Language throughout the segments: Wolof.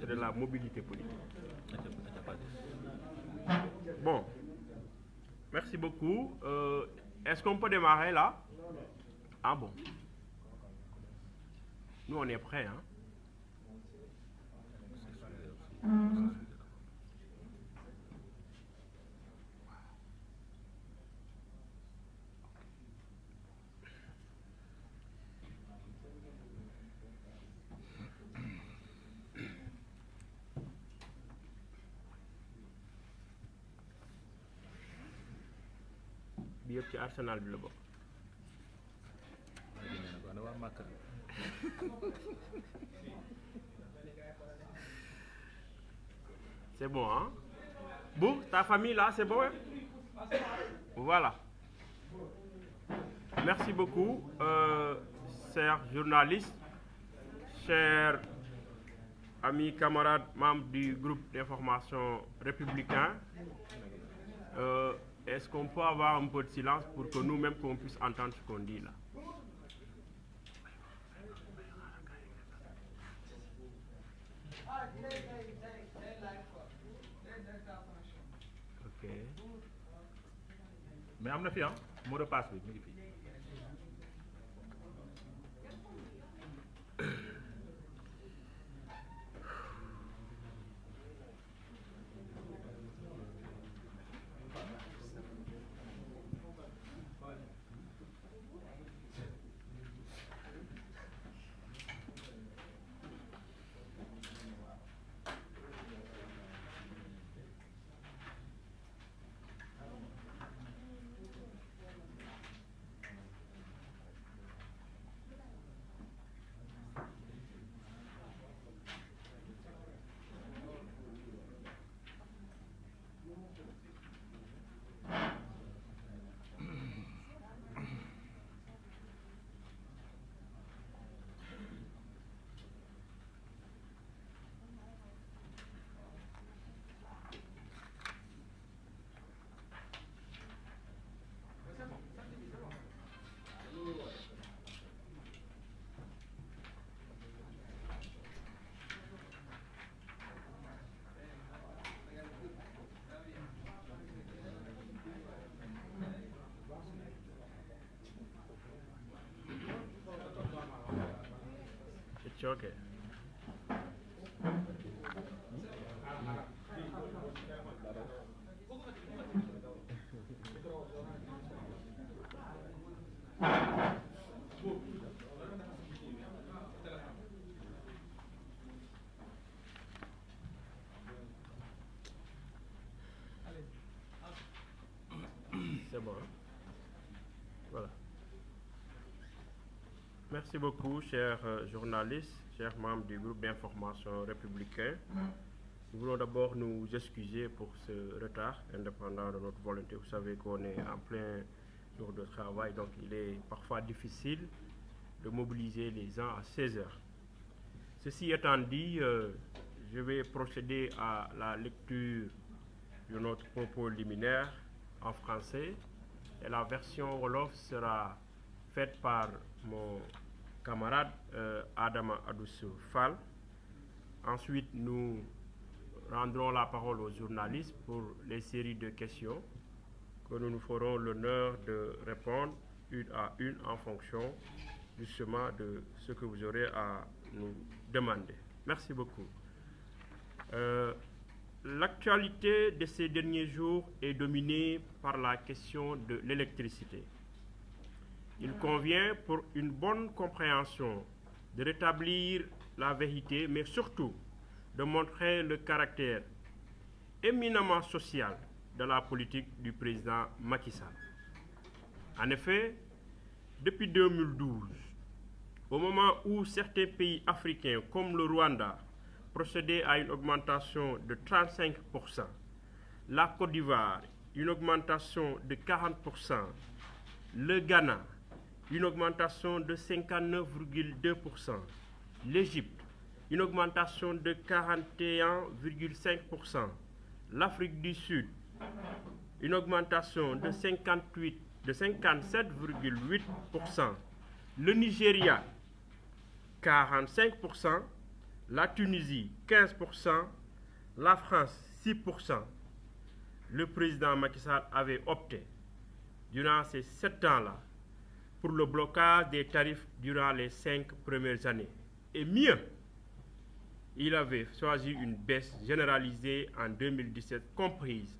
et de la mobilité politique. Bon, merci beaucoup. Est-ce qu'on peut démarrer là? Ah bon. Nous, on est prêts, hein? bi yëpp ci Arsenal bi la bokk. C'est bon, hein? Bon, ta famille là, c'est bon, hein? Voilà. Merci beaucoup, chers journalistes, chers amis, camarades, membres du groupe d'information républicain. Est-ce qu'on peut avoir un peu de silence pour que nous-mêmes qu'on puisse entendre ce qu'on dit là? Ok. Mais am na fi ah mot de passe bi mi ngi fi. It's okay. C'est bon, hein? Voilà. Merci beaucoup, chers journalistes, chers membres du groupe d'information républicain. Nous voulons d'abord nous excuser pour ce retard, indépendant de notre volonté. Vous savez qu'on est en plein jour de travail, donc il est parfois difficile de mobiliser les gens à 16 heures. Ceci étant dit, je vais procéder à la lecture de notre propos liminaire en français et la version Wolof sera faite par mon camarade Adama Adoussou Fall. Ensuite, nous rendrons la parole aux journalistes pour les séries de questions que nous nous ferons l'honneur de répondre une à une en fonction justement de ce que vous aurez à nous demander. Merci beaucoup. L'actualité de ces derniers jours est dominée par la question de l'électricité. Il convient pour une bonne compréhension de rétablir la vérité, mais surtout de montrer le caractère éminemment social de la politique du président Macky Sall. En effet, depuis 2012, au moment où certains pays africains comme le Rwanda procédaient à une augmentation de 35%, la Côte d'Ivoire, une augmentation de 40%, le Ghana, une augmentation de 59,2%, l'Égypte, une augmentation de 41,5%, l'Afrique du Sud, une augmentation de 57,8%, le Nigeria, 45%, la Tunisie 15%, la France 6%. Le président Macky Sall avait opté, durant ces 7 ans-là, pour le blocage des tarifs durant les 5 premières années. Et mieux, il avait choisi une baisse généralisée en 2017, comprise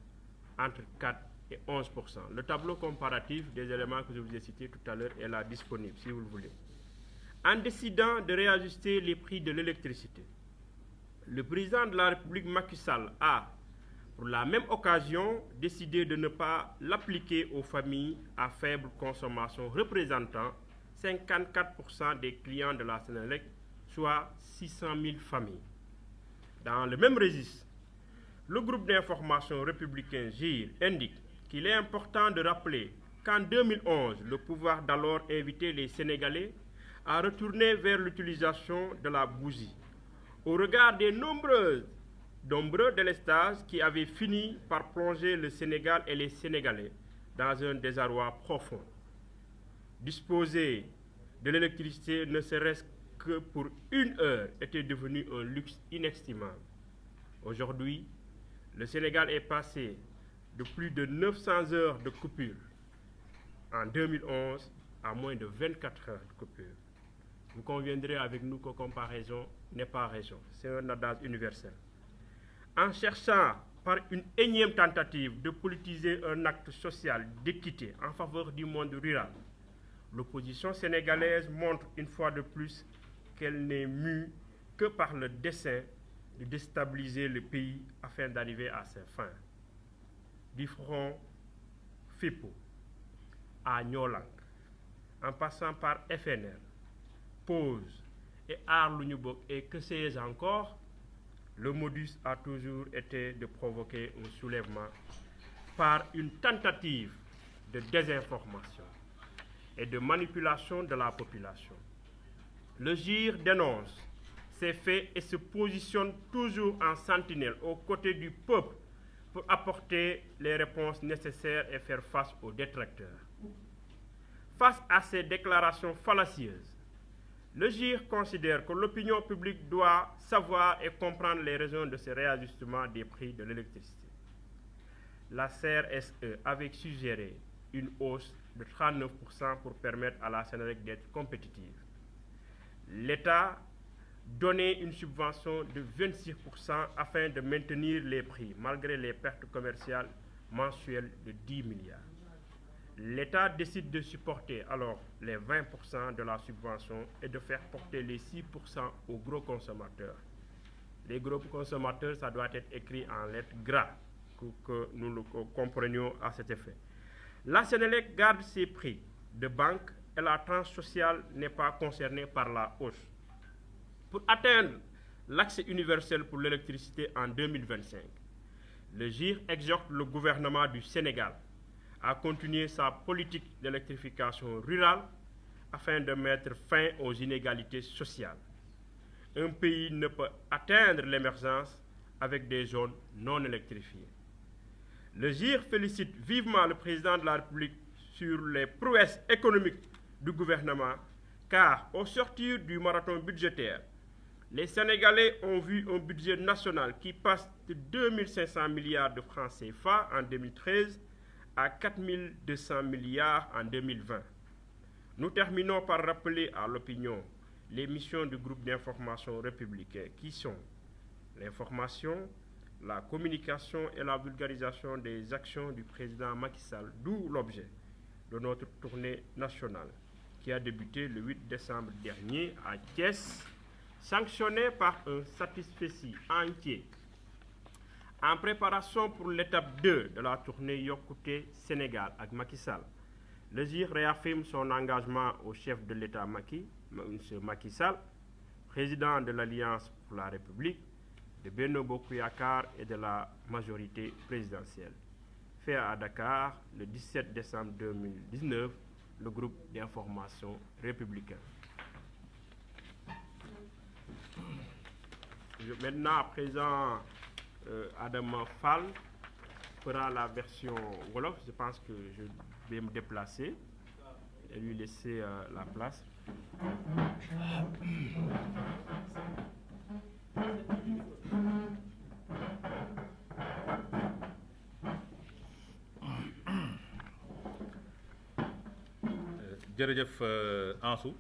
entre 4 et 11%. Le tableau comparatif des éléments que je vous ai cités tout à l'heure est là disponible, si vous le voulez. En décidant de réajuster les prix de l'électricité, le président de la République Macky Sall a, pour la même occasion, décidé de ne pas l'appliquer aux familles à faible consommation représentant 54% des clients de la Sénélec, soit 600 000 familles. Dans le même registre, le groupe d'information républicain GIR indique qu'il est important de rappeler qu'en 2011, le pouvoir d'alors invitait les Sénégalais à retourner vers l'utilisation de la bougie, au regard des nombreux délestages qui avaient fini par plonger le Sénégal et les Sénégalais dans un désarroi profond. Disposer de l'électricité ne serait-ce que pour 1 heure était devenu un luxe inestimable. Aujourd'hui, le Sénégal est passé de plus de 900 heures de coupure en 2011 à moins de 24 heures de coupure. Vous conviendrez avec nous que comparaison n'est pas raison. C'est un adage universel. En cherchant par une énième tentative de politiser un acte social d'équité en faveur du monde rural, l'opposition sénégalaise montre une fois de plus qu'elle n'est mue que par le dessein de déstabiliser le pays afin d'arriver à ses fins. Du front FIPO à Nyolank, en passant par FNL, Pause et Aar Lu Ñu Bokk et que sais-je encore, le modus a toujours été de provoquer un soulèvement par une tentative de désinformation et de manipulation de la population. Le GIR dénonce ces faits et se positionne toujours en sentinelle aux côtés du peuple pour apporter les réponses nécessaires et faire face aux détracteurs. Face à ces déclarations fallacieuses, le GIR considère que l'opinion publique doit savoir et comprendre les raisons de ce réajustement des prix de l'électricité. La CRSE avait suggéré une hausse de 39% pour permettre à la Sénélec d'être compétitive. L'État donnait une subvention de 26% afin de maintenir les prix, malgré les pertes commerciales mensuelles de 10 milliards. L'État décide de supporter alors les 20% de la subvention et de faire porter les 6% aux gros consommateurs. Les gros consommateurs, ça doit être écrit en lettres gras, pour que nous le comprenions à cet effet. La Sénélec garde ses prix de banque et la tranche sociale n'est pas concernée par la hausse. Pour atteindre l'accès universel pour l'électricité en 2025, le GIR exhorte le gouvernement du Sénégal à continuer sa politique d'électrification rurale afin de mettre fin aux inégalités sociales. Un pays ne peut atteindre l'émergence avec des zones non électrifiées. Le GIR félicite vivement le président de la République sur les prouesses économiques du gouvernement, car au sortir du marathon budgétaire, les Sénégalais ont vu un budget national qui passe de 2500 milliards de francs CFA en 2013 à 4200 milliards en 2020. Nous terminons par rappeler à l'opinion les missions du groupe d'information républicain qui sont l'information, la communication et la vulgarisation des actions du président Macky Sall, d'où l'objet de notre tournée nationale qui a débuté le 8 décembre dernier à Thiès, sanctionnée par un satisfecit entier. En préparation pour l'étape 2 de la tournée Yokkute Sénégal avec Macky Sall, le GIR réaffirme son engagement au chef de l'État M. Macky Sall, président de l'Alliance pour la République, de Benno Bokk Yakaar et de la majorité présidentielle. Fait à Dakar le 17 décembre 2019, le groupe d'information républicain. Maintenant, à présent, Adama Fall fera la version Wolof. Je pense que je vais me déplacer et lui laisser la place. jërëjëf Ansou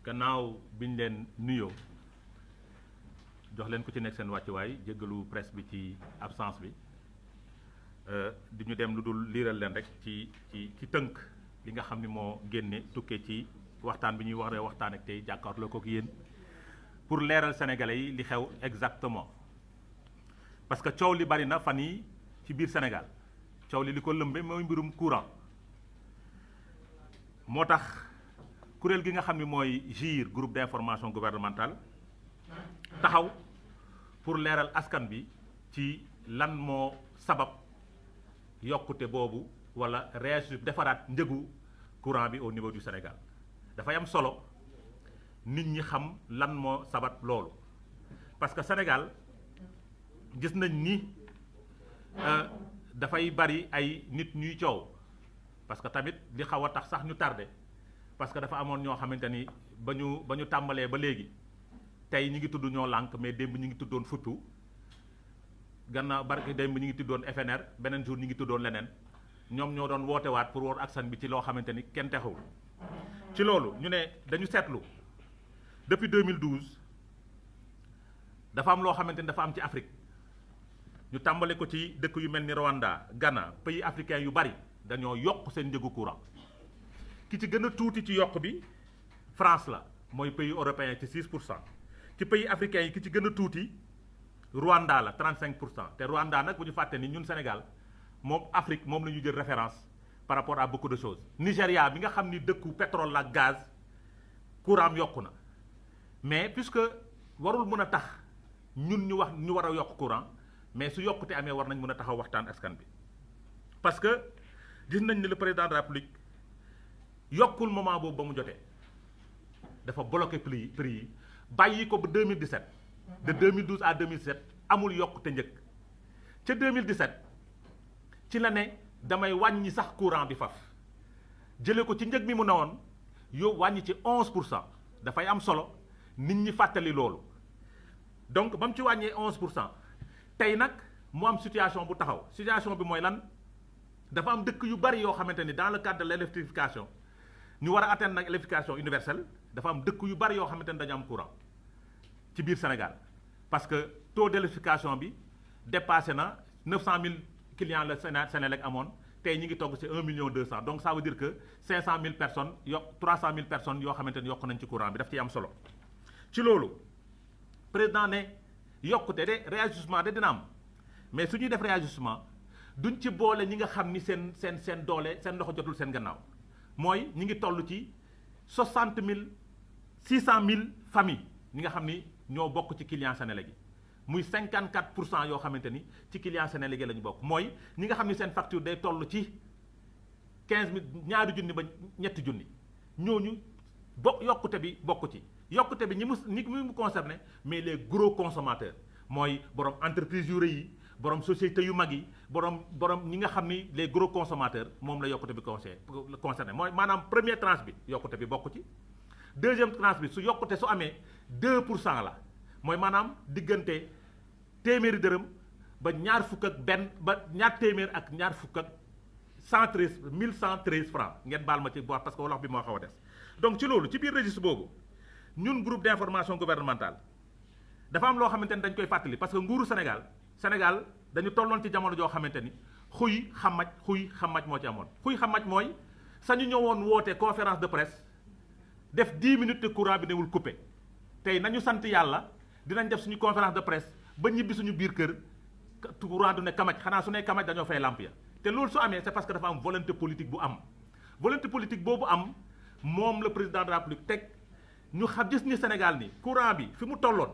gannaaw biñ leen nuyoo jox leen ku ci nekk seen wàccuwaay jéggalu presse bi ci absence bi di ñu dem lu dul liiral leen rek ci tënk li nga xam ni moo génne tukkee ci waxtaan bi ñuy waxtaan ak tey jàkkaarloo ko ak yéen pour leeral sénégalais yi li xew exactement parce que coow li bari na fan yi ci biir Sénégal coow li ko lëmbe mooy mbirum courant moo tax kuréel gi nga xam ni mooy GIR groupe d'information gouvernementale taxaw pour leeral askan bi ci lan moo sabab yokkute boobu wala defaraat njëgu courant bi au niveau du Sénégal dafay am solo nit ñi xam lan moo sabab loolu parce que Sénégal gis nañ ni dafay bari ay nit ñuy coow parce que tamit li xaw a tax sax ñu tardé parce que dafa amoon ñoo xamante ni ba ñu tàmbalee ba léegi tey ñi ngi tudd ñoo lànk mais démb ñi ngi tuddoon futtu gannaaw barke démb ñi ngi tuddoon FNR beneen jour ñi ngi tuddoon leneen ñoom ñoo doon wootewaat pour wóor aksan bi ci loo xamante ni kenn texul ci loolu ñu ne dañu seetlu depuis 2012 dafa am loo xamante ni dafa am ci Afrique ñu tàmbale ko ci dëkk yu mel ni Rwanda Ghana pays africain yu bari dañoo yokk seen njëgu courant ki ci gën a tuuti ci yokk bi France la mooy pays européen ci 6% ci pays africain yi ki ci gën a tuuti Rwanda la 35% te Rwanda nag bu ñu fàtte ni ñun Sénégal moom Afrique moom la ñu jël référence par rapport à beaucoup de choses Nigéria bi nga xam ni dëkku pétrole la gaz courant yokku na mais puisque warul mën a tax ñun ñu war a yokk courant mais su yokkute amee war nañ mën a taxaw waxtaan askan bi parce que gis nañ ni le président de la République yokkul moment boobu ba mu jotee dafa bloqué prix yi bàyyi ko ba 2017 de 2012 à 2017 amul yokkute njëkk ca 2017 ci la ne damay wàññi sax courant bi faf jëlee ko ci njëg mi mu newoon yow wàññi ci 11% dafay am solo nit ñi fàttali loolu donc ba mu ci wàññee 11% tey nag mu am situation bu taxaw situation bi mooy lan dafa am dëkk yu bari yoo xamante ni dans le cadre de l'électrification ñu war a atteindre nag électrification universelle dafa am dëkk yu bari yoo xamante ni dañu am courant ci biir Sénégal parce que taux d'électrification bi dépassé na 900 000 clients la Sénélec amoon tey ñi ngi togg ci 1 200 000 donc ça veut dire que 500 000 personnes 300 000 personnes yoo xamante ni yokk nañ ci courant bi daf ciy am solo ci loolu président ne yokkute de réajustement de dina am mais su ñuy def réajustement duñ ci boole ñi nga xam ni seen doole seen loxo jotul seen gannaaw mooy ñi ngi toll ci 60 000 600 000 familles ñi nga xam ni ñoo bokk ci client Sénélec yi muy 54% yoo xamante ni ci client Sénélec la ñu bokk mooy ñi nga xam ni seen facture day toll ci 15000 ñaari junni ba ñetti junni ñooñu yokkute bi bokk ci yokkute bi ñi mu concerné mais les gros consommateurs mooy borom entreprise yu rëy yi borom société yu mag yi borom ñi nga xam ni les gros consommateurs moom la yokkute bi concerné mooy maanaam première tranche bi yokkute bi bokk ci deuxième tranche bi su yokkute su amee 2% la mooy maanaam diggante téeméeri dërëm ba ñaar fukk ak benn ba ñaar téeméer ak ñaar fukk ak 1113 francs ngeen baal ma ci bois parce que wolof bi moo xaw a des donc ci loolu ci biir registre boobu ñun groupe d'information gouvernementale dafa am loo xamante ni dañ koy fàttali parce que nguuru Sénégal dañu tolloon ci jamono joo xamante ni xuy xamaj moo ci amoon xuy xamaj mooy sañu ñëwoon woote conférence de presse def 10 minutes de courant bi newul coupé tey nañu sant yàlla dinañ def suñu conférence de presse ba ñibbi suñu biir kër courant du ne kamaj xanaa su ne kamaj dañoo fay lamp ya te loolu su amee c'est parce que dafa am volonté politique bu am volonté politique boobu am moom le président de la République teg ñu xam gis ni Sénégal ni courant bi fi mu tolloon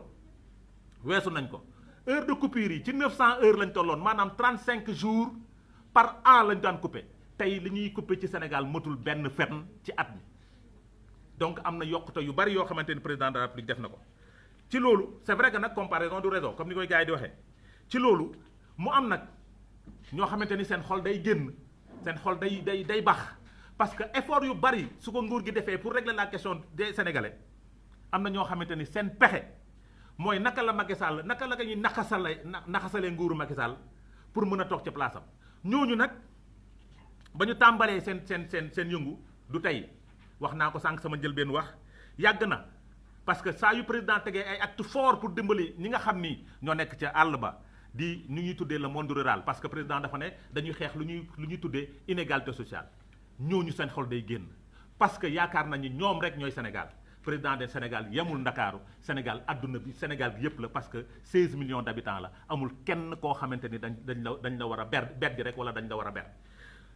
weesu nañ ko heure de coupure yi ci 900 heures lañ tolloon maanaam 35 jours par an lañ daan coupé tey li ñuy coupé ci Sénégal matul benn fenn ci at mi donc am na yokkute yu bari yoo xamante ni président de la République def na ko ci loolu c'est vrai que nag comparaison du raison comme ni koy gars yi di waxee ci loolu mu am nag ñoo xamante ni seen xol day génn seen xol day baax parce que effort yu bari su ko nguur gi defee pour régler la question des Sénégalais am na ñoo xamante ni seen pexe mooy naka la Macky Sall naka la ñuy naxasalee nguuru Macky Sall pour mën a toog ca place am ñooñu nag ba ñu tàmbalee seen yëngu du tey wax naa ko sànq sama njëlbeen wax yàgg na parce que saa yu président tegee ay acte fort pour dimbali ñi nga xam ni ñoo nekk ca àll ba di ñu ñuy tuddee le monde rural parce que président dafa ne dañuy xeex lu ñuy tuddee inégalité sociale ñooñu seen xol day génn parce que yaakaar nañu ñoom rek ñooy Sénégal président de Sénégal yemul Ndakaaru Sénégal adduna bi Sénégal gi yëpp la parce que 16 millions d'habitants la amul kenn koo xamante ni dañ la war a beddi rek wala dañ la war a ber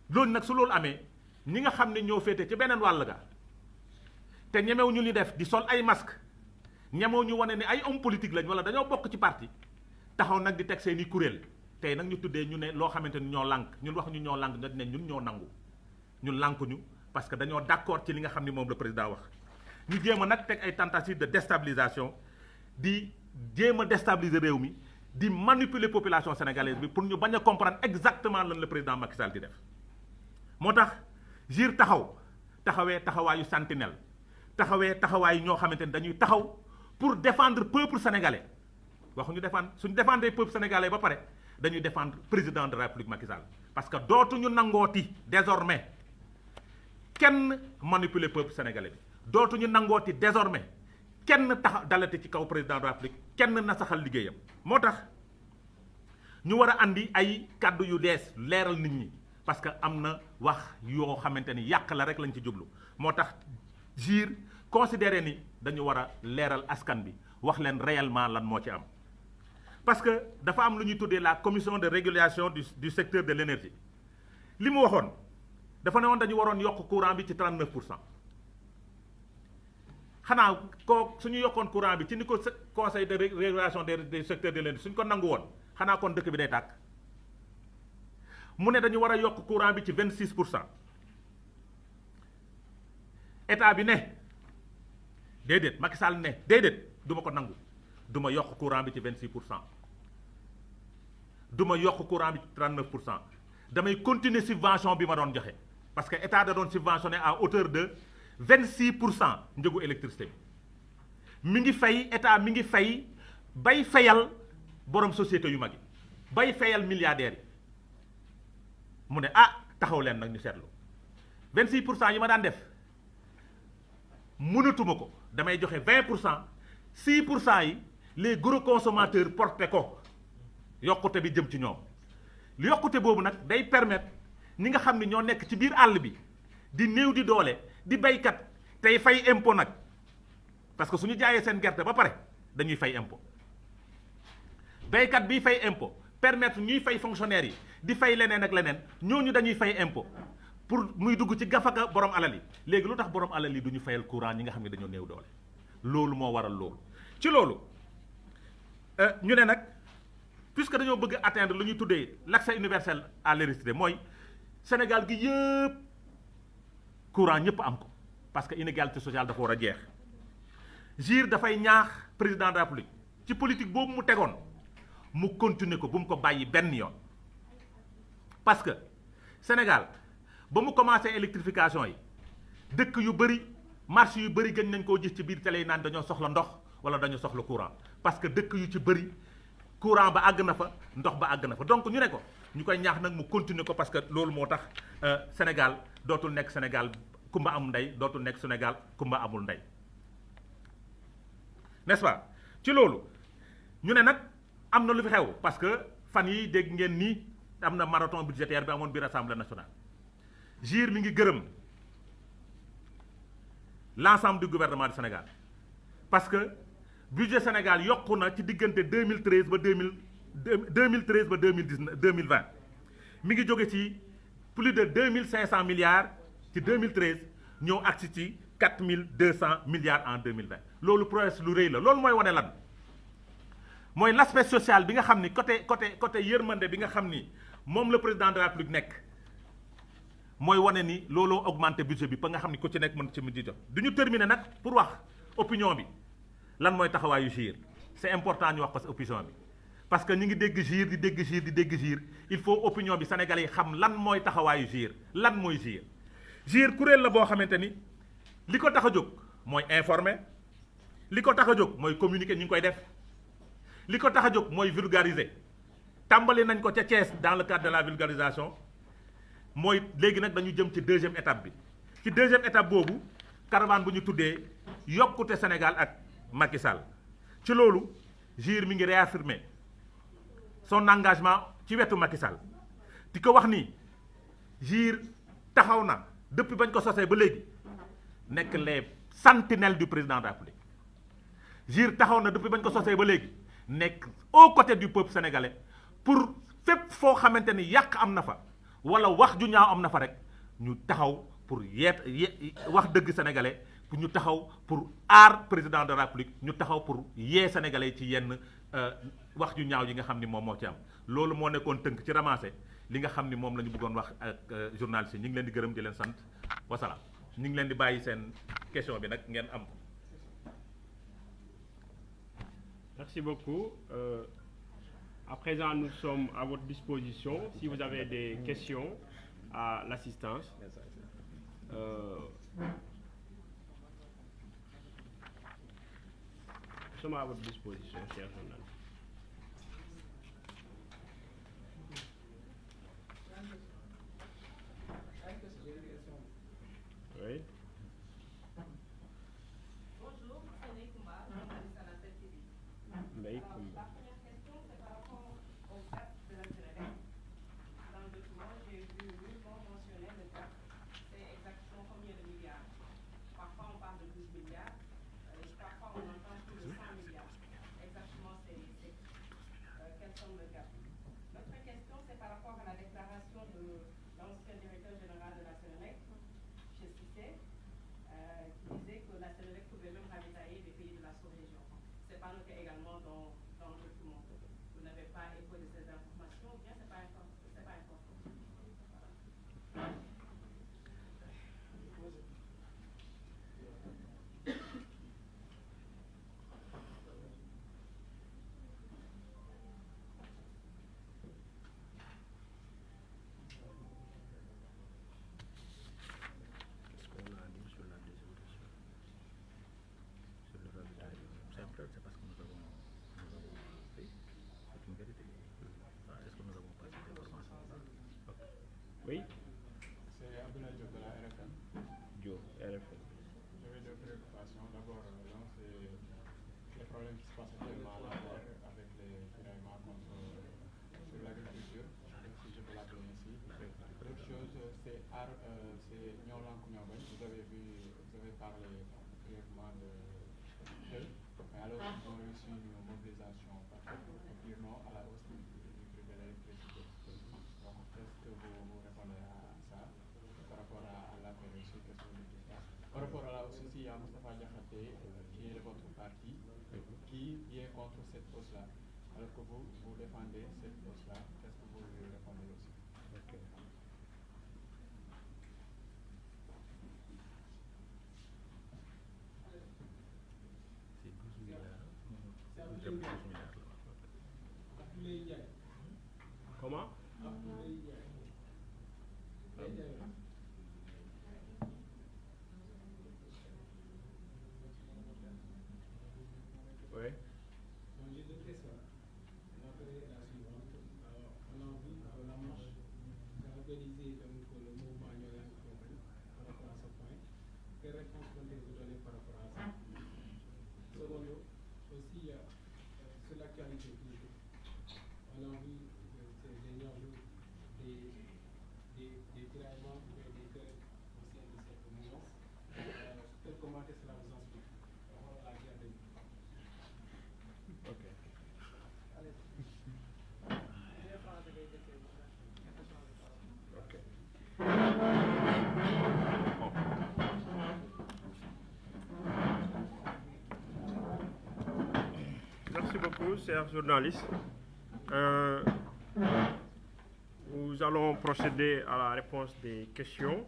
loolu nag su loolu amee ñi nga xam ne ñoo féete ci beneen wàll ga te ñemew ñu li def di sol ay masque ñemew ñu wane ne ay homme politique lañ wala dañoo bokk ci parti taxaw nag di teg seen i kuréel tey nag ñu tuddee ñu ne loo xamante ni ñoo lànk ñun wax ñu ñoo lànk nga ne ñun ñoo nangu ñun lànkuñu parce que dañoo d'accord ci li nga xam ni moom le président wax ñu jéem a nag teg ay tentatives de déstabilisation di jéem a déstabiliser réew mi di manipuler population sénégalaise bi pour ñu bañ a comprendre exactement lan le président Macky Sall di def moo tax JIR taxawee taxawaayu sentinelle taxawee taxawaayu ñoo xamante ni dañuy taxaw pour défendre peuple sénégalais waxuñu défendre suñu défendre peuple sénégalais ba pare dañuy défendre président de la République Macky Sall parce que dootuñu nangooti désormais kenn manipuler peuple sénégalais bi dootuñu nangooti désormais kenn tax dalate ci kaw président de la République kenn na saxal liggéeyam moo tax ñu war a andi ay kàddu yu dees leeral nit ñi parce que am na wax yoo xamante ni yàq la rek lañ ci jublu moo tax JIR considéré ni dañu war a leeral askan bi wax leen réellement lan moo ci am parce que dafa am lu ñuy tuddee la commission de régulation du secteur de l'énergie li mu waxoon dafa ne woon dañu waroon yokk courant bi ci 39%. xanaa ko suñu yokkoon courant bi ci ni ko conseil de régulation des secteurs de l'énergie suñ ko nangu woon xanaa kon dëkk bi day tàkk mu ne dañu war a yokk courant bi ci 26%. état bi ne déedéet Macky Sall ne déedéet du ma ko nangu du ma yokk courant bi ci 26%. du ma yokk courant bi ci 39%. damay continuer subvention bi ma doon joxe parce que état da doon subventionné à hauteur de 26% njëgu électricité bi mi ngi fay état mi ngi fay bay fayal borom société yu mag yi bay fayal milliardaires yi mu ne taxaw leen nag ñu seetlu 26% yi ma daan def mënatuma ko damay joxe 20% 6% yi les gros consommateurs porté ko yokkute bi jëm ci ñoom lu yokkute boobu nag day permettre ñi nga xam ne ñoo nekk ci biir àll bi di néew di doole di baykat tey fay impôt nag parce que suñu jaayee seen gerte ba pare dañuy fay impôt baykat bi fay impôt permettre ñuy fay fonctionnaires yi di fay leneen ak leneen ñooñu dañuy fay impôt pour muy dugg ci gafaka borom alal yi léegi lu tax borom alal yi du ñu fayal courant ñi nga xam ne dañoo néew doole loolu moo waral loolu ci loolu ñu ne nag puisque dañoo bëgg atteindre lu ñuy tuddee l'accès universel à l'électricité mooy Sénégal gi yëpp courant ñëpp am ko parce que inégalité sociale dafa war a jeex JIR dafay ñaax président de la République ci politique boobu mu tegoon mu continuer ko bu mu ko bàyyi benn yoon parce que Sénégal ba mu commencé électrification yi dëkk yu bëri marché yu bëri gën nañ koo gis ci biir télé yi naan dañoo soxla ndox wala dañoo soxla courant parce que dëkk yu ci bëri courant ba àgg na fa ndox ba àgg na fa donc ñu ne ko ñu koy ñaax nag mu continuer ko parce que loolu moo tax Sénégal dootul nekk Sénégal kumba am ndey dootul nekk Sénégal kumba amul ndey n'est-ce pas ci loolu ñu ne nag am na lu fi xew parce que fan yi dégg ngeen ni am na marathon budgétaire bi amoon biir Assemblée nationale JIR mi ngi gërëm l'ensemble du gouvernement du Sénégal parce que budget Sénégal yokku na ci diggante 2013 ba 2013 ba 2020 mi ngi jóge ci plus de 2500 milliards ci 2013 ñëw agsi ci 4200 milliards en 2020 loolu prouesse lu rëy la loolu mooy wane lan mooy l'aspect social bi nga xam ni côté yërmande bi nga xam ni moom le président de la République nekk mooy wane ni looloo augmenté budget bi ba nga xam ni ku ci nekk mën ci mujj jot du ñu terminer nag pour wax opinion bi lan mooy taxawaayu JIR c'est important ñu wax parce que opinion bi parce que ñu ngi dégg JIR di dégg JIR il faut opinion bi sénégalais yi xam lan mooy taxawaayu JIR lan mooy JIR JIR kuréel la boo xamante ni li ko tax a jóg mooy informer li ko tax a jóg mooy communiquer ñu ngi koy def li ko tax a jóg mooy vulgariser tàmbali nañ ko ca Thiès dans le cadre de la vulgarisation mooy léegi nag dañu jëm ci deuxième étape bi ci deuxième étape boobu caravane bu ñu tuddee yokkute Sénégal ak Macky Sall ci loolu JIR mi ngi réaffirmer son engagement ci wetu Macky Sall di ko wax ni JIR taxaw na depuis bañ ko sosee ba léegi nekk les sentinelles du président de la République JIR taxaw na depuis bañ ko sosee ba léegi nekk aux côtés du peuple sénégalais pour fépp foo xamante ni yàq am na fa wala wax ju ñaaw am na fa rek ñu taxaw pour wax dëgg sénégalais pour ñu taxaw pour aar président de la République ñu taxaw pour yee sénégalais ci yenn wax ju ñaaw yi nga xam ni moom moo ci am loolu moo nekkoon tënk ci ramassé li nga xam ni moom la ñu bëggoon wax ak journaliste yi ñu ngi leen di gërëm di leen sant wasalaam ñu ngi leen di bàyyi seen question bi nag ngeen am ko. Merci beaucoup. À présent, nous sommes à votre disposition si vous avez des questions à l'assistance. Nous sommes à votre disposition, chers journalistes. Oui. Bonjour, c'est Ndeye Koumba, journaliste à la 7TV. Ndeye Koumba. La première question, c'est par rapport au GAP de la Sénélec. Dans le document, j'ai vu nullement mentionner le GAP. C'est exactement combien de milliards? Parfois, on parle de 12 milliards. Parfois, on entend plus de 100 milliards. Exactement, quels sont le GAP? Notre question, c'est par rapport à la déclaration de l'ancien directeur général de la Sénélec, chez Cissé, qui disait que la Sénélec pouvait même ravitailler des pays de la sous-région. C'est pas noté également dans le document. Vous n'avez pas écho de ces informations ou bien c'est pas important? C'est parce que nous avons fait, c'est une vérité. Est-ce que nous avons pas cette information? Oui. C'est Abdoulaye Diop de la RFM. Diop, RFM. J'avais deux préoccupations. D'abord, c'est les problèmes qui se passent actuellement à la terre avec les tiraillements sur l'agriculture, si je peux l'appeler ainsi. L'autre chose, c'est Nyolank Nyoben. Vous avez parlé brièvement d'eux. Mais alors, ils ont reçu une mobilisation parfaite pour dire non à la hausse du prix de l'électricité. Donc, qu'est-ce que vous répondez à ça par rapport à l'appel reçu? Qu'est-ce que vous dites ça? Par rapport à la hausse aussi, il y a Moustapha Diakhaté, qui est de votre parti, qui est contre cette hausse-là. Alors que vous défendez cette hausse-là, qu'est-ce que vous lui répondez aussi? Okay. Comment? Oui. J'ai deux questions. La première est la suivante. On a vu la marche organisée donc le mouvement Nyolank Nyoben par rapport à ce point. Quelle réponse comptez-vous donner par rapport à ça? Secondo, aussi sur l'actualité politique, on a vu ces derniers jours des tiraillements ou des querelles au sein de cette mouvance. Quel commentaire cela vous inspire par rapport à la guerre de Ok. Merci beaucoup, chers journalistes. Nous allons procéder à la réponse des questions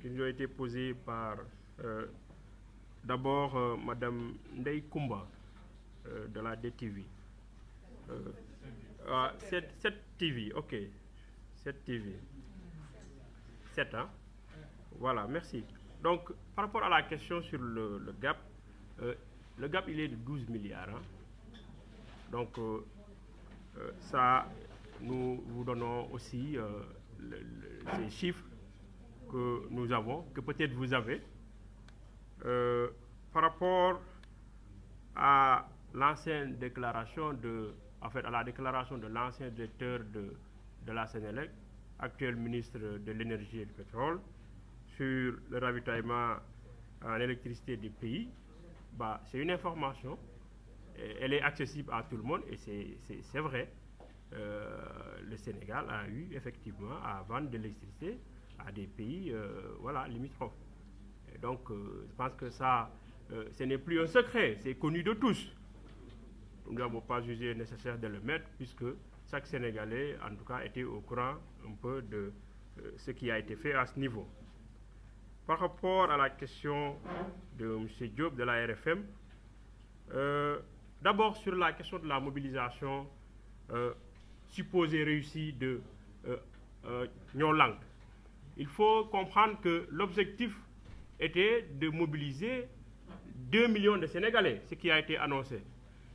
qui nous ont été posées par d'abord Madame Ndeye Koumba de la DTV. 7 TV, ok. 7 TV. 7, hein? Voilà, merci. Donc, par rapport à la question sur le gap, le gap, il est de 12 milliards. Hein? Donc, ça, nous vous donnons aussi ces chiffres que nous avons, que peut-être vous avez, par rapport à l'ancienne déclaration à la déclaration de l'ancien directeur de la Sénélec, actuel ministre de l'énergie et du pétrole, sur le ravitaillement en électricité du pays, c'est une information, elle est accessible à tout le monde et c'est vrai. Le Sénégal a eu effectivement à vendre de l'électricité à des pays limitrophes. Et donc je pense que ça, ce n'est plus un secret, c'est connu de tous. Nous n'avons pas jugé nécessaire de le mettre puisque chaque Sénégalais, en tout cas, était au courant un peu de ce qui a été fait à ce niveau. Par rapport à la question de M. Diop de la RFM, d'abord sur la question de la mobilisation supposée réussie de Nyolang, il faut comprendre que l'objectif était de mobiliser 2 millions de Sénégalais, ce qui a été annoncé.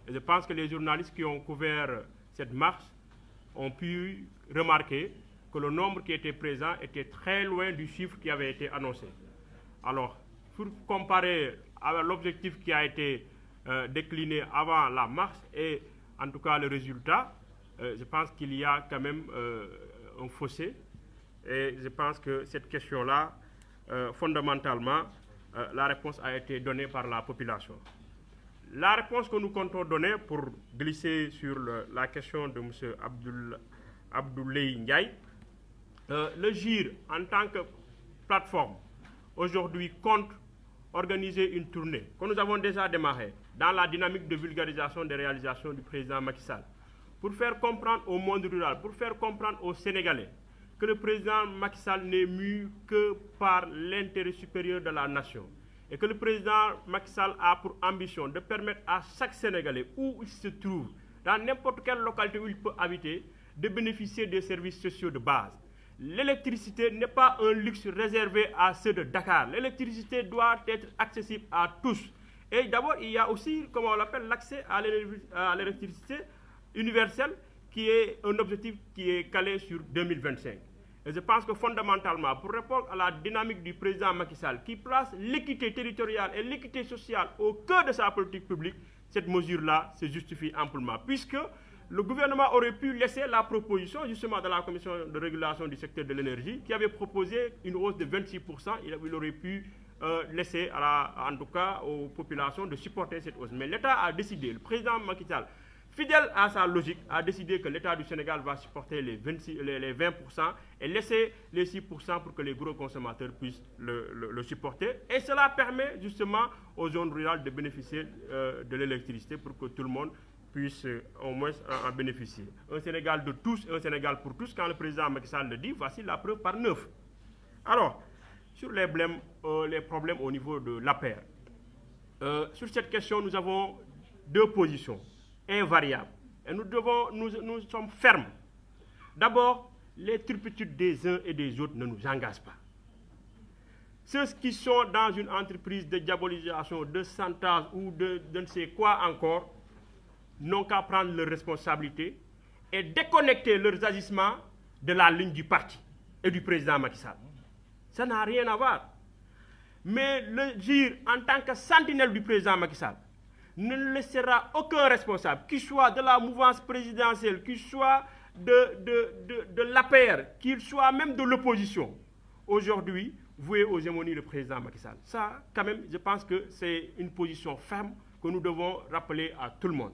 Et je pense que les journalistes qui ont couvert cette marche ont pu remarquer que le nombre qui était présent était très loin du chiffre qui avait été annoncé. Alors, pour comparer avec l'objectif qui a été décliné avant la marche et en tout cas le résultat, je pense qu'il y a quand même un fossé. Et je pense que cette question-là, fondamentalement, la réponse a été donnée par la population. La réponse que nous comptons donner pour glisser sur la question de M. Abdoulaye Ndiaye, le GIR, en tant que plateforme, aujourd'hui compte organiser une tournée que nous avons déjà démarrée dans la dynamique de vulgarisation des réalisations du président Macky Sall, pour faire comprendre au monde rural, pour faire comprendre aux Sénégalais que le président Macky Sall n'est mu que par l'intérêt supérieur de la nation et que le président Macky Sall a pour ambition de permettre à chaque Sénégalais, où il se trouve, dans n'importe quelle localité où il peut habiter, de bénéficier des services sociaux de base. L'électricité n'est pas un luxe réservé à ceux de Dakar. L'électricité doit être accessible à tous. Et d'abord, il y a aussi, comme on l'appelle, l'accès à l'électricité universelle, qui est un objectif qui est calé sur 2025. Et je pense que fondamentalement, pour répondre à la dynamique du président Macky Sall, qui place l'équité territoriale et l'équité sociale au cœur de sa politique publique, cette mesure-là se justifie amplement, puisque le gouvernement aurait pu laisser la proposition justement de la commission de régulation du secteur de l'énergie, qui avait proposé une hausse de 26%, il aurait pu laisser en tout cas aux populations de supporter cette hausse. Mais l'État a décidé, le président Macky Sall, fidèle à sa logique, a décidé que l'État du Sénégal va supporter les 20% et laisser les 6% pour que les gros consommateurs puissent le supporter. Et cela permet justement aux zones rurales de bénéficier de l'électricité pour que tout le monde puisse au moins en bénéficier. Un Sénégal de tous et un Sénégal pour tous, quand le président Macky Sall le dit, voici la preuve par 9. Alors, sur les problèmes au niveau de l'APR, sur cette question, nous avons deux positions invariables. Et nous sommes fermes. D'abord, les turpitudes des uns et des autres ne nous engagent pas. Ceux qui sont dans une entreprise de diabolisation, de chantage ou de ne sais quoi encore, n'ont qu'à prendre leurs responsabilités et déconnecter leurs agissements de la ligne du parti et du président Macky Sall. Ça n'a rien à voir. Mais le GIR, en tant que sentinelle du président Macky Sall, ne laissera aucun responsable, qu'il soit de la mouvance présidentielle, qu'il soit de l'APR, qu'il soit même de l'opposition, aujourd'hui, voué aux hémonies le président Macky Sall. Ça, quand même, je pense que c'est une position ferme que nous devons rappeler à tout le monde.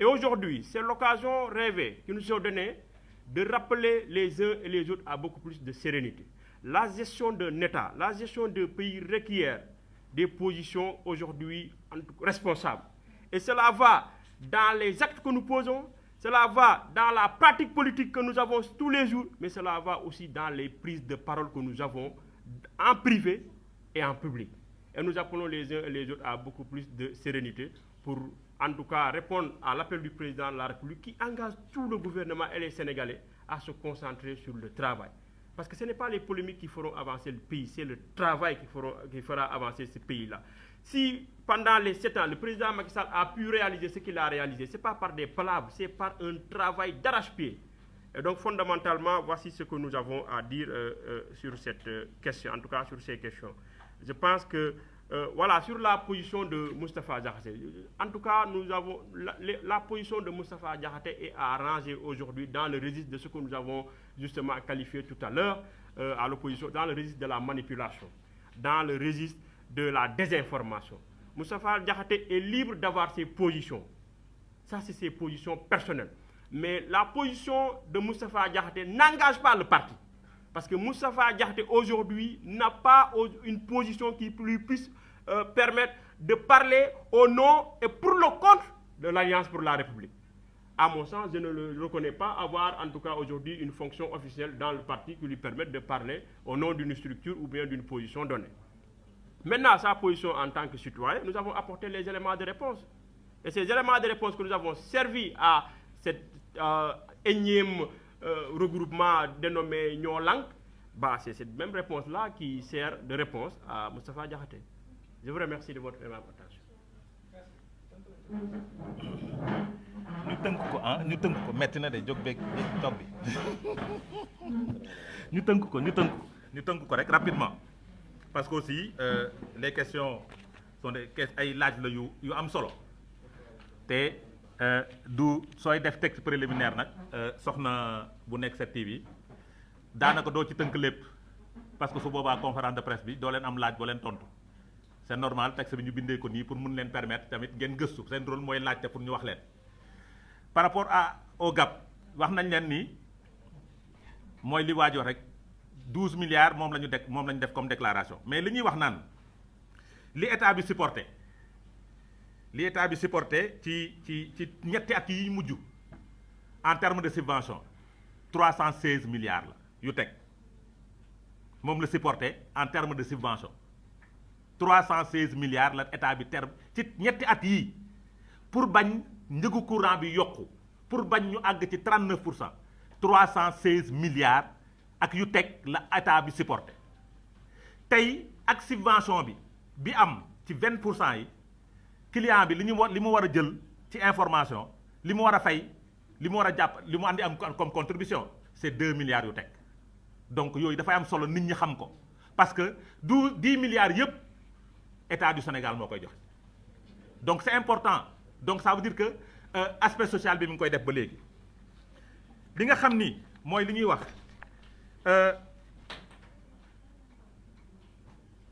Et aujourd'hui, c'est l'occasion rêvée qui nous est donnée de rappeler les uns et les autres à beaucoup plus de sérénité. La gestion d'un État, la gestion d'un pays requiert des positions aujourd'hui responsables. Et cela va dans les actes que nous posons, cela va dans la pratique politique que nous avons tous les jours, mais cela va aussi dans les prises de parole que nous avons en privé et en public. Et nous appelons les uns et les autres à beaucoup plus de sérénité pour, en tout cas, répondre à l'appel du président de la République qui engage tout le gouvernement et les Sénégalais à se concentrer sur le travail. Parce que ce n'est pas les polémiques qui feront avancer le pays, c'est le travail qui fera avancer ce pays-là. Si pendant les 7 ans, le président Macky Sall a pu réaliser ce qu'il a réalisé, ce n'est pas par des palabres, c'est par un travail d'arrache-pied. Et donc fondamentalement, voici ce que nous avons à dire sur cette question, en tout cas sur ces questions. Je pense que, voilà, sur la position de Moustapha Diakhaté, en tout cas, nous avons la position de Moustapha Diakhaté est à ranger aujourd'hui dans le registre de ce que nous avons justement qualifié tout à l'heure à l'opposition, dans le registre de la manipulation, dans le registre de la désinformation. Moustapha Diakhaté est libre d'avoir ses positions. Ça, c'est ses positions personnelles. Mais la position de Moustapha Diakhaté n'engage pas le parti. Parce que Moustapha Diakhaté aujourd'hui n'a pas une position qui lui puisse permettre de parler au nom et pour le compte de l'Alliance pour la République. À mon sens, je ne le reconnais pas avoir en tout cas aujourd'hui une fonction officielle dans le parti qui lui permette de parler au nom d'une structure ou bien d'une position donnée. Maintenant, sa position en tant que citoyen, nous avons apporté les éléments de réponse. Et ces éléments de réponse que nous avons servi à cette énième regroupement dénommé Nyolank, bah, c'est cette même réponse-là qui sert de réponse à Moustapha Diakhaté. Je vous remercie de votre attention. ñu tënk ko metti na de jóg beeg toog bi ñu tënk ko rek rapidement parce que aussi les questions sont des ay laaj la yu am solo te du sooy def texte préliminaire nag soxna bu nekk 7TV daanaka doo ci tënk lépp parce que su boobaa conférence de presse bi doo leen am laaj boo leen tontu c'est normal texte bi ñu bindee ko nii pour mun leen permettre tamit ngeen gëstu seen rôle mooy laajte pour ñu wax leen. par rapport au GAP wax nañ leen ni mooy li waajoo rek 12 milliards moom la ñu def comme déclaration mais li ñuy wax naan li état bi supporté ci ñetti at yi mujj en termes de subvention 316 milliards la yu teg moom la supporté en termes de subvention 316 milliards la état bi ci ñetti at yii pour bañ njëgu courant bi yokku pour bañ ñu àgg ci 39% 316 milliards ak yu teg la état bi supporté tey ak subvention bi am ci 20% yi client bi li mu war a jël ci information li mu war a fay li mu war a jàpp li mu andi am comme contribution c'est 2 milliards yu teg donc yooyu dafay am solo nit ñi xam ko parce que du 10 milliards yëpp état du Sénégal moo koy joxe donc c'est important donc ça veut dire que aspect social bi mi ngi koy def ba léegi li nga xam ni mooy li ñuy wax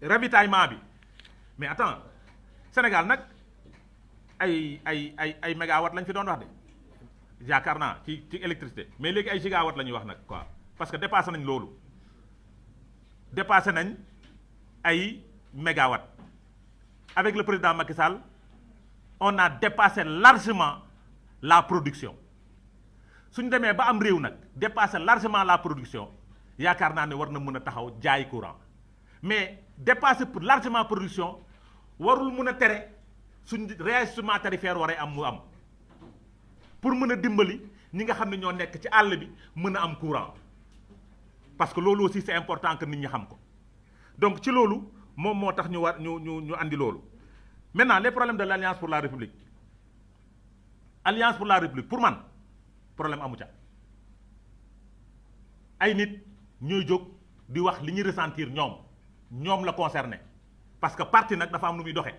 ravitaillement bi mais attends Sénégal nag ay mégawatt lañ fi doon wax de yaakaar naa ci électricité mais léegi ay gigawatt la ñuy wax nag quoi parce que dépassé nañ loolu dépassé nañ ay mégawatt avec le président Macky Sall on a dépassé largement la production suñ demee ba am réew nag dépassé largement la production yaakaar naa ne war na mën a taxaw jaay courant mais dépassé largement production warul mën a tere suñ réajustement tarifaire waree am mu am pour mën a dimbali ñi nga xam ne ñoo nekk ci àll bi mën a am courant parce que loolu aussi c'est important que nit ñi xam ko donc ci loolu moom moo tax ñu andi loolu. Maintenant les problèmes de l'Alliance pour la République Alliance pour la République pour man problème amu ca ay nit ñooy jóg di wax li ñuy ressentir ñoom la concerné parce que parti nag dafa am lu muy doxee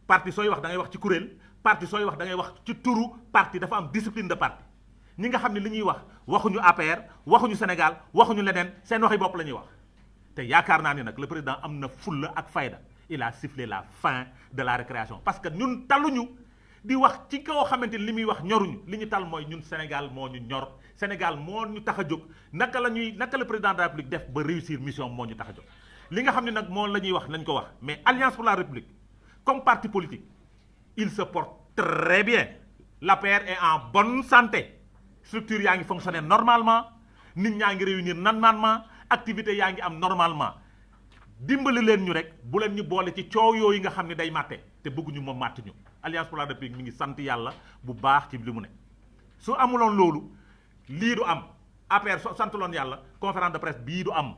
parti sooy wax da ngay wax ci kuréel parti sooy wax da ngay wax ci turu parti dafa am discipline de parti ñi nga xam ne li ñuy wax waxuñu APR waxuñu Sénégal waxuñu leneen seen waxi bopp la ñuy wax te yaakaar naa ni nag le président am na fulla ak fayda il a sifflé la fin de la récréation parce que ñun taluñu di wax ci koo xamante ni li muy wax ñoruñu li ñu tal mooy ñun Sénégal moo ñu ñor Sénégal moo ñu tax a jóg naka le président de la République def ba réussir mission moo ñu tax a jóg li nga xam ne nag moo la ñuy wax nañ ko wax mais Alliance pour la République comme parti politique il se porte très bien l'APR est en bonne santé structure yaa ngi fonctionner normalement nit ñaa ngi réunir normalement activité yaa ngi am normalement dimbali leen ñu rek bu leen ñu boole ci coow yooyu nga xam ne day màtte te bëgguñu moom màtt ñu Alliance pour la République mi ngi sant yàlla bu baax ci li mu ne su amuloon loolu lii du am APR su santuloon yàlla conférence de presse bii du am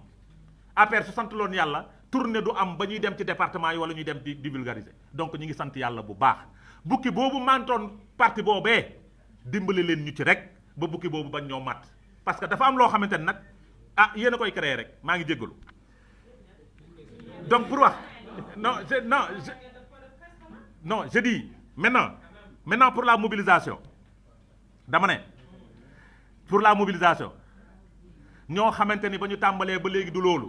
APR su santuloon yàlla tournée du am ba ñuy dem ci département yi wala ñuy dem di vulgariser donc ñu ngi sant yàlla bu baax bukki boobu mantoon parti boobee dimbali leen ñu ci rek ba bukki boobu bañ ñoo màtt parce que dafa am loo xamante ne nag ah yéen a koy créer rek maa ngi jéggalu donc pour wax non je dis maintenant pour la mobilisation dama ne pour la mobilisation ñoo xamante ni ba ñu tàmbalee ba léegi du loolu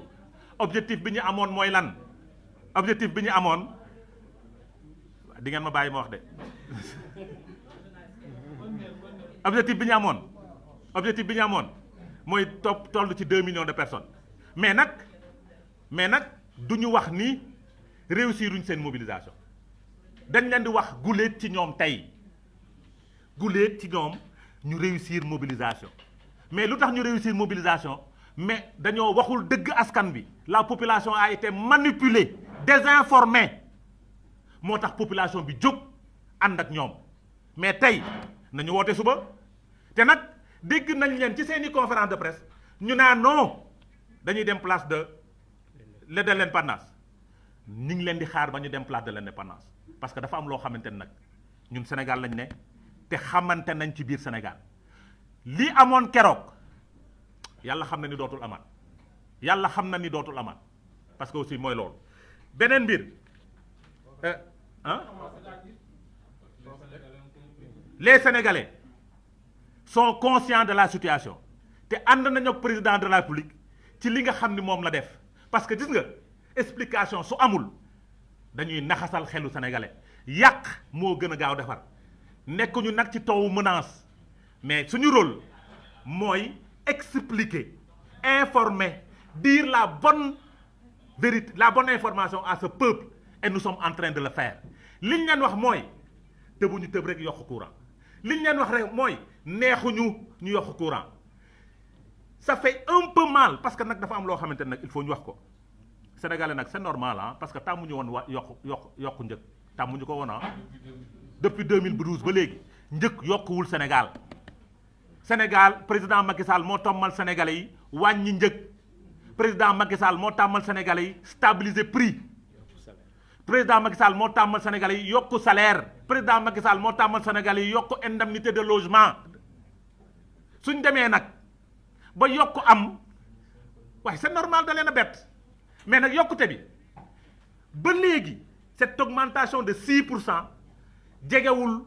objectif bi ñu amoon mooy lan objectif bi ñu amoon di ngeen ma bàyyi ma wax de objectif bi ñu amoon mooy toll ci 2 millions de personnes mais nag du ñu wax ni réussir uñ seen mobilisation dañ leen di wax guléet ci ñoom tey guléet ci ñoom ñu réussir mobilisation mais lu tax ñu réussir mobilisation mais dañoo waxul dëgg askan bi la population a été manipulée désinformée moo tax population bi jóg ànd ak ñoom mais tey nañu woote suba te nag dégg nañ leen ci seeni conférence de presse ñu naan non dañuy dem place de l'indépendance ñu ngi leen di xaar ba ñu dem place de l'indépendance parce que dafa am loo xamante ne nag ñun Sénégal lañ ne te xamante nañ ci biir Sénégal li amoon keroog yàlla xam na ni dootul amaat yàlla xam na ni dootul amaat parce que aussi mooy loolu beneen mbir les Sénégalais sont conscients de la situation te ànd nañu ak président de la République ci li nga xam ni moom la def parce que gis nga explication su amul dañuy naxasal xelu sénégalais yàq moo gën a gaaw defar nekkuñu nag ci tawu menace mais suñu rôle mooy expliquer informer dire la bonne vérité la bonne information à ce peuple et nous sommes en train de le faire li ñu leen wax mooy tëbuñu tëb rek yokk courant li ñu leen wax rek mooy neexuñu ñu yokk courant ça fait un peu mal parce que nag dafa am loo xamante ne nag il faut ñu wax ko sénégalais nag c'est normal ah parce que tàmmuñu woon yokku njëg tàmmuñu ko woon ah depuis 2012 ba léegi njëg yokkuwul Sénégal président Macky Sall moo tommal sénégalais yi wàññi njëg président Macky Sall moo tàmmal sénégalais yi stabiliser prix président Macky Sall moo tàmmal sénégalais yi yokku salaire président Macky Sall moo tàmmal sénégalais yi yokku indemnité de logement suñ demee nag ba yokku am waaye c'est normal da leen a bett mais nag yokkute bi ba léegi cette augmentation de 6% jegewul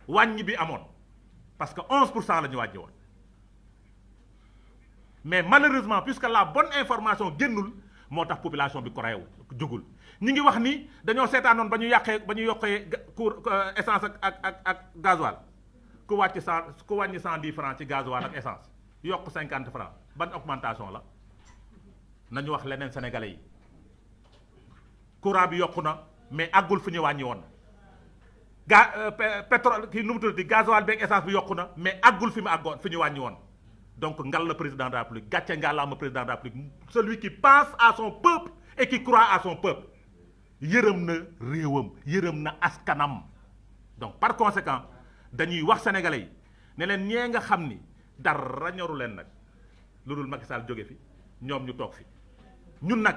wàññi bi amoon parce que 11% la ñu wàññi woon mais malheureusement puisque la bonne information génnul moo tax population bi koreewul jugul ñi ngi wax ni dañoo seetaanoon ba ñu yokkee cours essence ak gasoil ku wàññi 110 francs ci gasoil ak essence yokk 50 francs ban augmentation la nañu wax leneen sénégalais yi courant bi yokku na mais àggul fu ñu wàññi woon pétrole kii nu mu tuddati gasoil beeg essence bi yokku na mais àggul fi mu àggoon fi ñu wàññi woon donc ngal la président de la République gàcce ngalaama président de la République celui qui pense à son peuple et qui croit à son peuple yërëm na réewam yërëm na askanam donc par conséquent dañuy wax sénégalais yi ne leen ñee nga xam ni dara ñoru leen nag lu dul Macky Sall jóge fi ñoom ñu toog fi ñun nag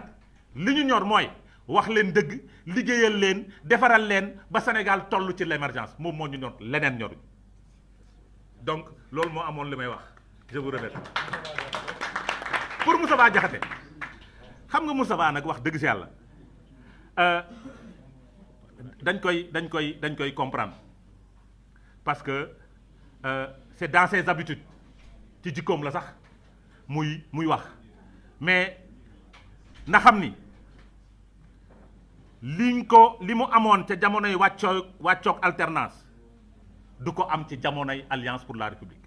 li ñu ñor mooy wax leen dëgg liggéeyal leen defaral leen ba Sénégal toll ci l'émergence moom moo ñu ñor leneen ñoruñ donc loolu moo amoon li may wax je vous remercie pour Moustapha Diakhaté xam nga Moustapha nag wax dëgg si yàlla dañ koy comprendre parce que c'est dans ses habitudes ci jikkoom la sax muy wax mais na xam ni li mu amoon ca jamonoy wàccoog alternance du ko am ci jamonoy alliance pour la république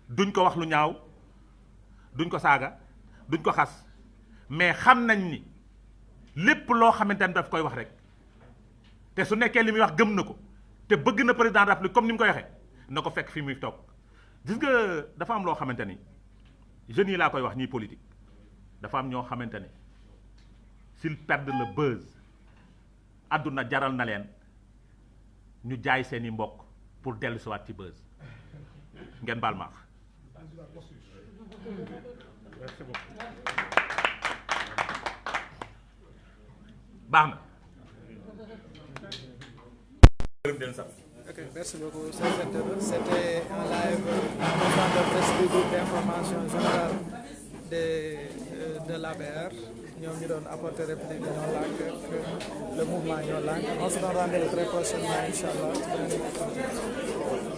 duñ ko wax lu ñaaw duñ ko saaga duñ ko xas mais xam nañ ni lépp loo xamante ne daf koy wax rek te su nekkee li muy wax gëm na ko te bëgg na président de la république comme ni mu koy waxee na ko fekk fi muy toog gis nga dafa am loo xamante ni jeunes yi laa koy wax ñiy politique dafa am ñoo xamante ni s'ils perdent le buzz àdduna jaral na leen ñu jaay seeni mbokk pour dellu siwaat ci buzz ngeen baal maax baax na. Ok, merci beaucoup. C'était un live de presse du groupe d'information générale de l'APR ñoom ñu doon apporter réplique ñoo lànk le mouvement ñoo lànk on se donne rendez-vous très prochainement incha allah.